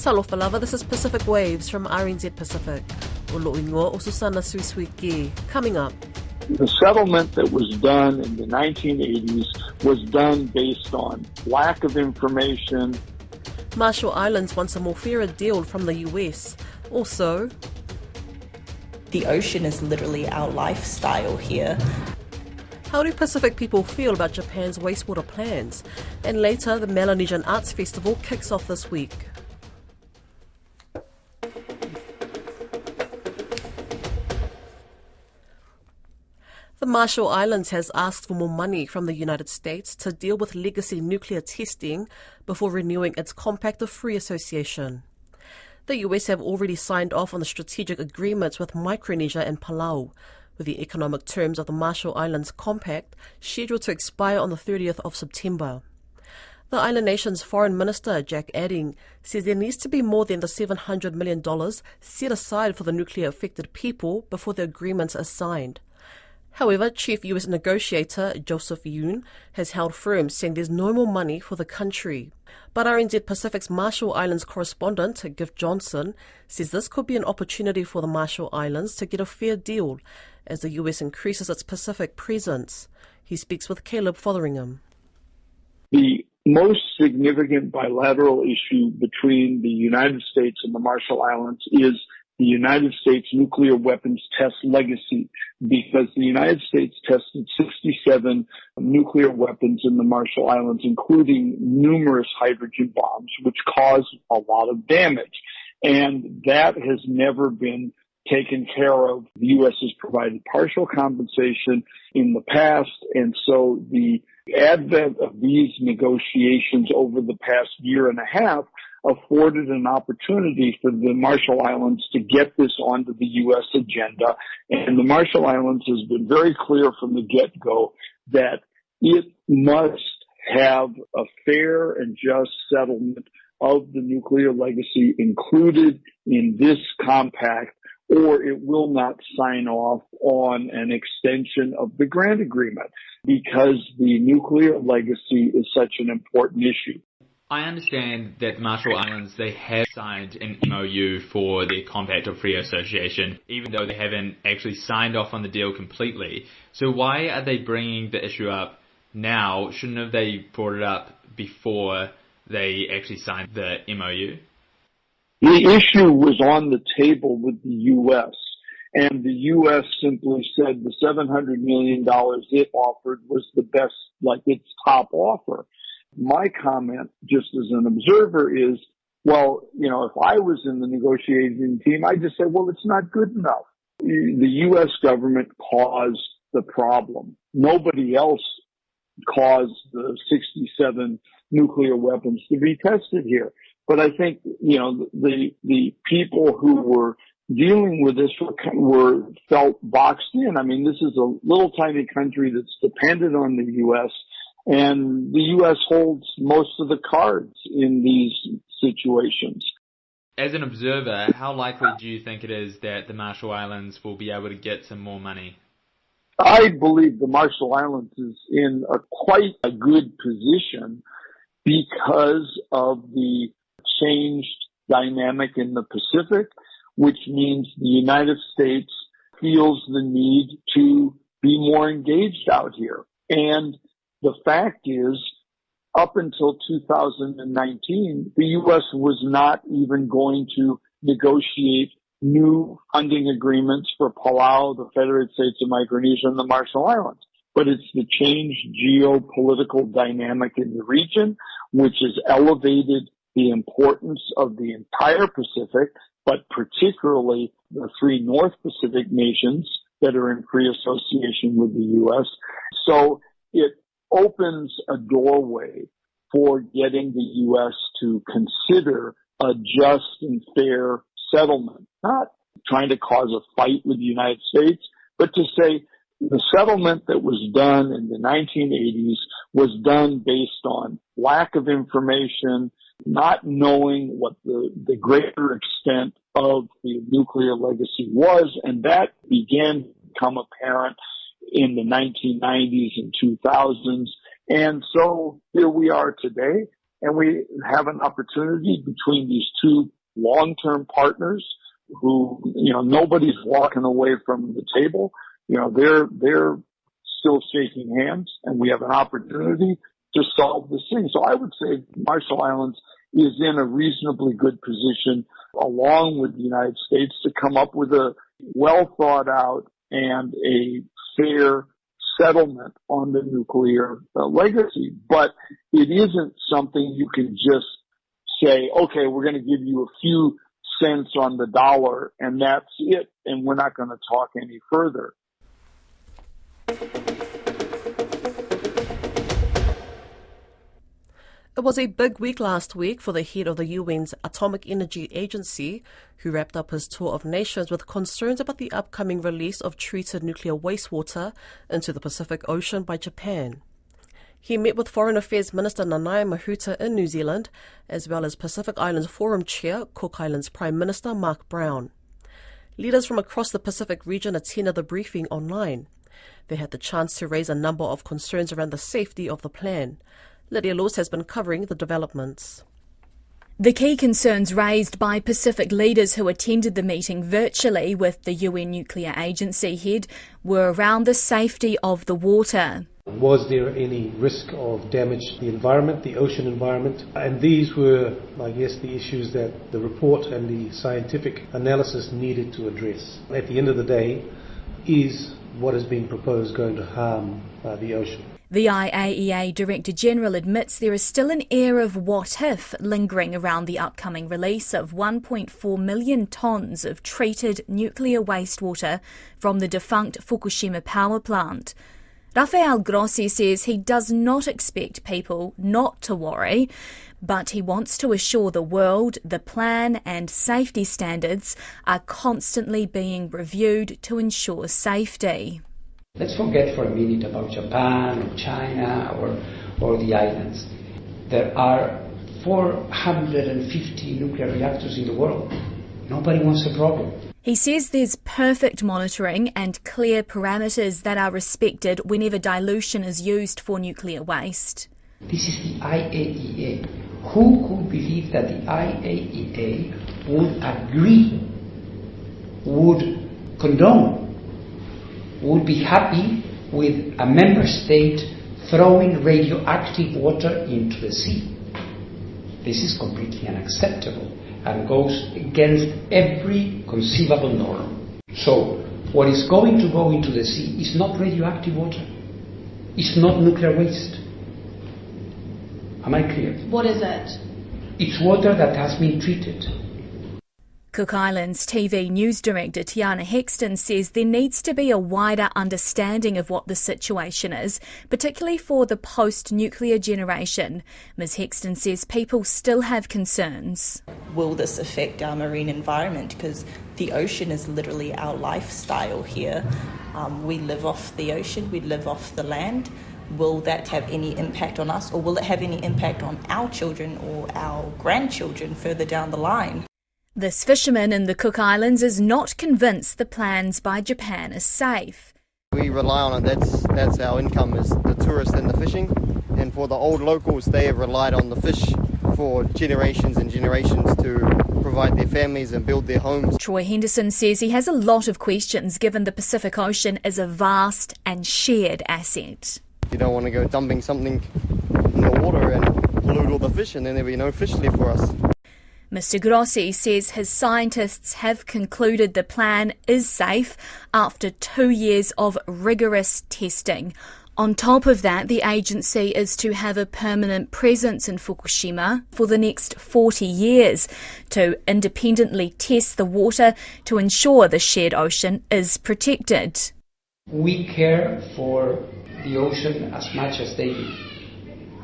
Talofa lava, this is Pacific Waves from RNZ Pacific. O Lo'ingoa o Susana Suisuiki. Coming up. The settlement that was done in the 1980s was done based on lack of information. Marshall Islands wants a more fairer deal from the US. Also, the ocean is literally our lifestyle here. How do Pacific people feel about Japan's wastewater plans? And later, the Melanesian Arts Festival kicks off this week. The Marshall Islands has asked for more money from the United States to deal with legacy nuclear testing before renewing its Compact of Free Association. The US have already signed off on the strategic agreements with Micronesia and Palau, with the economic terms of the Marshall Islands Compact scheduled to expire on the 30th of September. The island nation's Foreign Minister, Jack Adding, says there needs to be more than the $700 million set aside for the nuclear-affected people before the agreements are signed. However, Chief US Negotiator Joseph Yoon has held firm, saying there's no more money for the country. But RNZ Pacific's Marshall Islands correspondent, Giff Johnson, says this could be an opportunity for the Marshall Islands to get a fair deal as the US increases its Pacific presence. He speaks with Caleb Fotheringham. The most significant bilateral issue between the United States and the Marshall Islands is the United States nuclear weapons test legacy, because the United States tested 67 nuclear weapons in the Marshall Islands, including numerous hydrogen bombs, which caused a lot of damage. And that has never been taken care of. The U.S. has provided partial compensation in the past, and so the advent of these negotiations over the past year and a half afforded an opportunity for the Marshall Islands to get this onto the U.S. agenda. And the Marshall Islands has been very clear from the get-go that it must have a fair and just settlement of the nuclear legacy included in this compact, or it will not sign off on an extension of the grant agreement, because the nuclear legacy is such an important issue. I understand that the Marshall Islands, they have signed an MOU for the Compact of Free Association, even though they haven't actually signed off on the deal completely. So why are they bringing the issue up now? Shouldn't have they brought it up before they actually signed the MOU? The issue was on the table with the U.S., and the U.S. simply said the $700 million it offered was the best, like its top offer. My comment, just as an observer, is, well, you know, if I was in the negotiating team, I'd just say, well, it's not good enough. The U.S. government caused the problem. Nobody else caused the 67 nuclear weapons to be tested here. But I think, you know, the people who were dealing with this were felt boxed in. I mean, this is a little tiny country that's dependent on the U.S., and the U.S. holds most of the cards in these situations. As an observer, how likely do you think it is that the Marshall Islands will be able to get some more money? I believe the Marshall Islands is in quite a good position because of the changed dynamic in the Pacific, which means the United States feels the need to be more engaged out here. And the fact is, up until 2019, the U.S. was not even going to negotiate new funding agreements for Palau, the Federated States of Micronesia, and the Marshall Islands. But it's the changed geopolitical dynamic in the region, which has elevated the importance of the entire Pacific, but particularly the three North Pacific nations that are in free association with the U.S. So it opens a doorway for getting the U.S. to consider a just and fair settlement, not trying to cause a fight with the United States, but to say the settlement that was done in the 1980s was done based on lack of information, not knowing what the greater extent of the nuclear legacy was, and that began to become apparent in the 1990s and 2000s. And so here we are today, and we have an opportunity between these two long-term partners who, nobody's walking away from the table. They're still shaking hands, and we have an opportunity to solve this thing. So I would say Marshall Islands is in a reasonably good position, along with the United States, to come up with a well thought out and a fair settlement on the nuclear legacy. But it isn't something you can just say, okay, we're going to give you a few cents on the dollar and that's it, and we're not going to talk any further. It was a big week last week for the head of the UN's Atomic Energy Agency, who wrapped up his tour of nations with concerns about the upcoming release of treated nuclear wastewater into the Pacific Ocean by Japan. He met with Foreign Affairs Minister Nanaia Mahuta in New Zealand, as well as Pacific Islands Forum Chair, Cook Islands Prime Minister Mark Brown. Leaders from across the Pacific region attended the briefing online. They had the chance to raise a number of concerns around the safety of the plan. Lydia Laws has been covering the developments. The key concerns raised by Pacific leaders who attended the meeting virtually with the UN Nuclear Agency head were around the safety of the water. Was there any risk of damage to the environment, the ocean environment? And these were, I guess, the issues that the report and the scientific analysis needed to address. At the end of the day, is what is being proposed going to harm the ocean? The IAEA Director General admits there is still an air of what if lingering around the upcoming release of 1.4 million tonnes of treated nuclear wastewater from the defunct Fukushima power plant. Rafael Grossi says he does not expect people not to worry, but he wants to assure the world the plan and safety standards are constantly being reviewed to ensure safety. Let's forget for a minute about Japan or China or the islands. There are 450 nuclear reactors in the world. Nobody wants a problem. He says there's perfect monitoring and clear parameters that are respected whenever dilution is used for nuclear waste. This is the IAEA. Who could believe that the IAEA would agree, would condone, would be happy with a member state throwing radioactive water into the sea? This is completely unacceptable and goes against every conceivable norm. So, what is going to go into the sea is not radioactive water. It's not nuclear waste. Am I clear? What is it? It's water that has been treated. Cook Islands TV News Director Tiana Hexton says there needs to be a wider understanding of what the situation is, particularly for the post-nuclear generation. Ms Hexton says people still have concerns. Will this affect our marine environment? Because the ocean is literally our lifestyle here. We live off the ocean, we live off the land. Will that have any impact on us, or will it have any impact on our children or our grandchildren further down the line? This fisherman in the Cook Islands is not convinced the plans by Japan are safe. We rely on it, that's our income, is the tourists and the fishing. And for the old locals, they have relied on the fish for generations and generations to provide their families and build their homes. Troy Henderson says he has a lot of questions given the Pacific Ocean is a vast and shared asset. You don't want to go dumping something in the water and pollute all the fish, and then there'll be no fish left for us. Mr Grossi says his scientists have concluded the plan is safe after 2 years of rigorous testing. On top of that, the agency is to have a permanent presence in Fukushima for the next 40 years to independently test the water to ensure the shared ocean is protected. We care for the ocean as much as they do.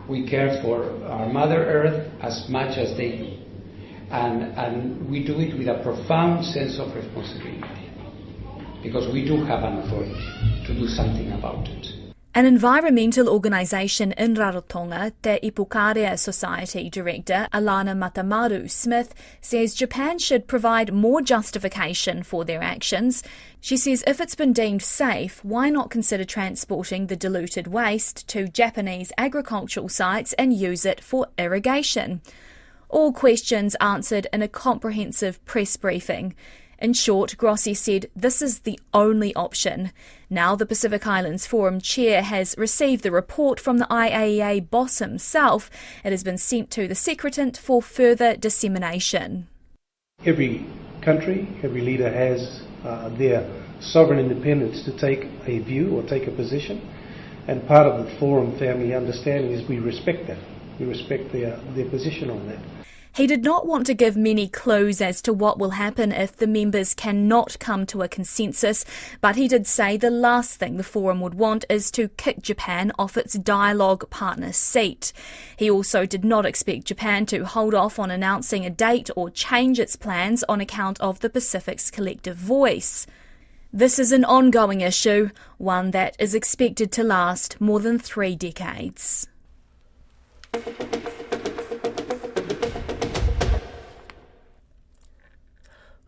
We care for our Mother Earth as much as they do. And we do it with a profound sense of responsibility, because we do have an authority to do something about it. An environmental organisation in Rarotonga, the Ipukarea Society Director Alana Matamaru Smith says Japan should provide more justification for their actions. She says if it's been deemed safe, why not consider transporting the diluted waste to Japanese agricultural sites and use it for irrigation? All questions answered in a comprehensive press briefing. In short, Grossi said this is the only option. Now the Pacific Islands Forum chair has received the report from the IAEA boss himself. It has been sent to the Secretariat for further dissemination. Every country, every leader has their sovereign independence to take a view or take a position. And part of the Forum family understanding is we respect that. We respect their position on that. He did not want to give many clues as to what will happen if the members cannot come to a consensus, but he did say the last thing the Forum would want is to kick Japan off its dialogue partner seat. He also did not expect Japan to hold off on announcing a date or change its plans on account of the Pacific's collective voice. This is an ongoing issue, one that is expected to last more than 3 decades.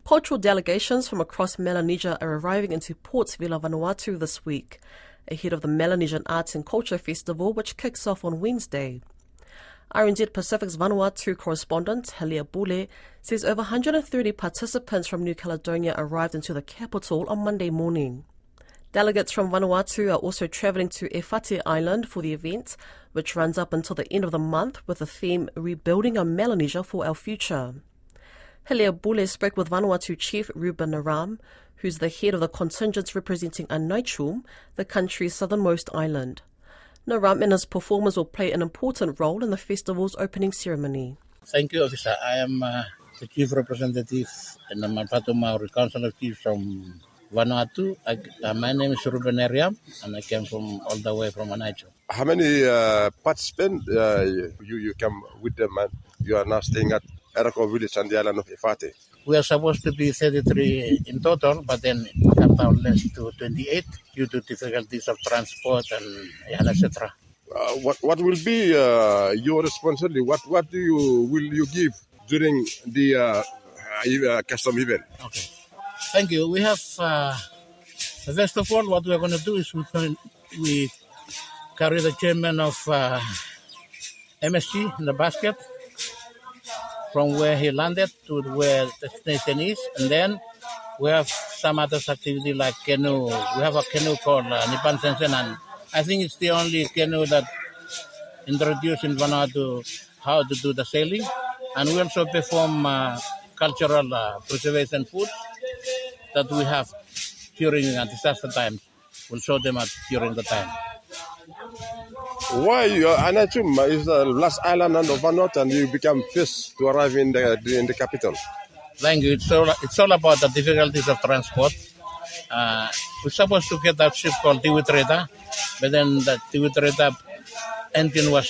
Cultural delegations from across Melanesia are arriving into Port Vila, Vanuatu this week, ahead of the Melanesian Arts and Culture Festival, which kicks off on Wednesday. RNZ Pacific's Vanuatu correspondent, Helia Bule, says over 130 participants from New Caledonia arrived into the capital on Monday morning. Delegates from Vanuatu are also travelling to Efate Island for the event, which runs up until the end of the month with the theme Rebuilding a Melanesia for Our Future. Helia Bule spoke with Vanuatu Chief Ruben Naram, who's the head of the contingents representing Anaichum, the country's southernmost island. Naram and his performers will play an important role in the festival's opening ceremony. Thank you, officer. I am the chief representative in the Manfaatu Maori Council of Chiefs from Vanuatu. My name is Ruben Naram, and I came from all the way from Anaichum. How many participants you come with them, and you are now staying at Erako village on the island of Efate? We are supposed to be 33 in total, but then it cut down less to 28 due to difficulties of transport and etc. What will be your responsibility? What will you give during the custom event? Okay, thank you. We have first of all, what we are going to do is we carry the chairman of MSG in the basket from where he landed to where the destination is, and then we have some other activity like canoe. We have a canoe called Nipan Sensen, and I think it's the only canoe that introduced in Vanuatu how to do the sailing. And we also perform cultural preservation foods that we have during disaster time. We'll show them during the time. Why Anaichum is the last island of Vanuatu and you become first to arrive in the capital? Thank you. It's all about the difficulties of transport. We're supposed to get that ship called Tiwitreta, but then the Tiwitreta engine was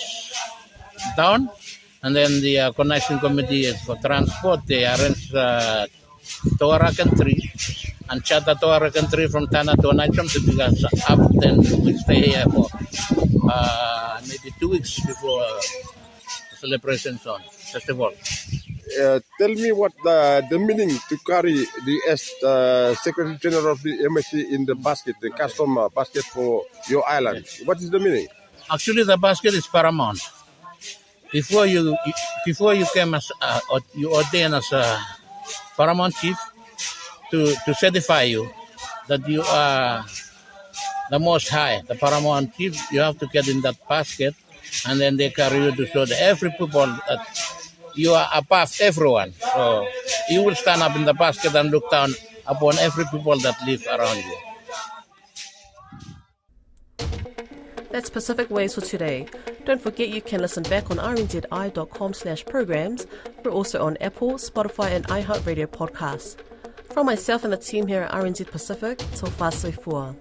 down, and then the coordination committee for transport, they arranged Toara country and charter Toara country from Tana to Anaichum to pick us up. Then we stay here for maybe 2 weeks before the celebration festival. Tell me what the meaning to carry the Secretary General of the MSC in the basket, the custom basket for your island. What is the meaning? Actually, the basket is paramount. Before you came as or you ordained as a paramount chief, to certify you that you are the most high, the paramount chief, you have to get in that basket, and then they carry you to show every people that you are above everyone. So you will stand up in the basket and look down upon every people that live around you. That's Pacific Waves for today. Don't forget you can listen back on rnzi.com/programs. We're also on Apple, Spotify and iHeartRadio podcasts. From myself and the team here at RNZ Pacific, till Fasoi Fua.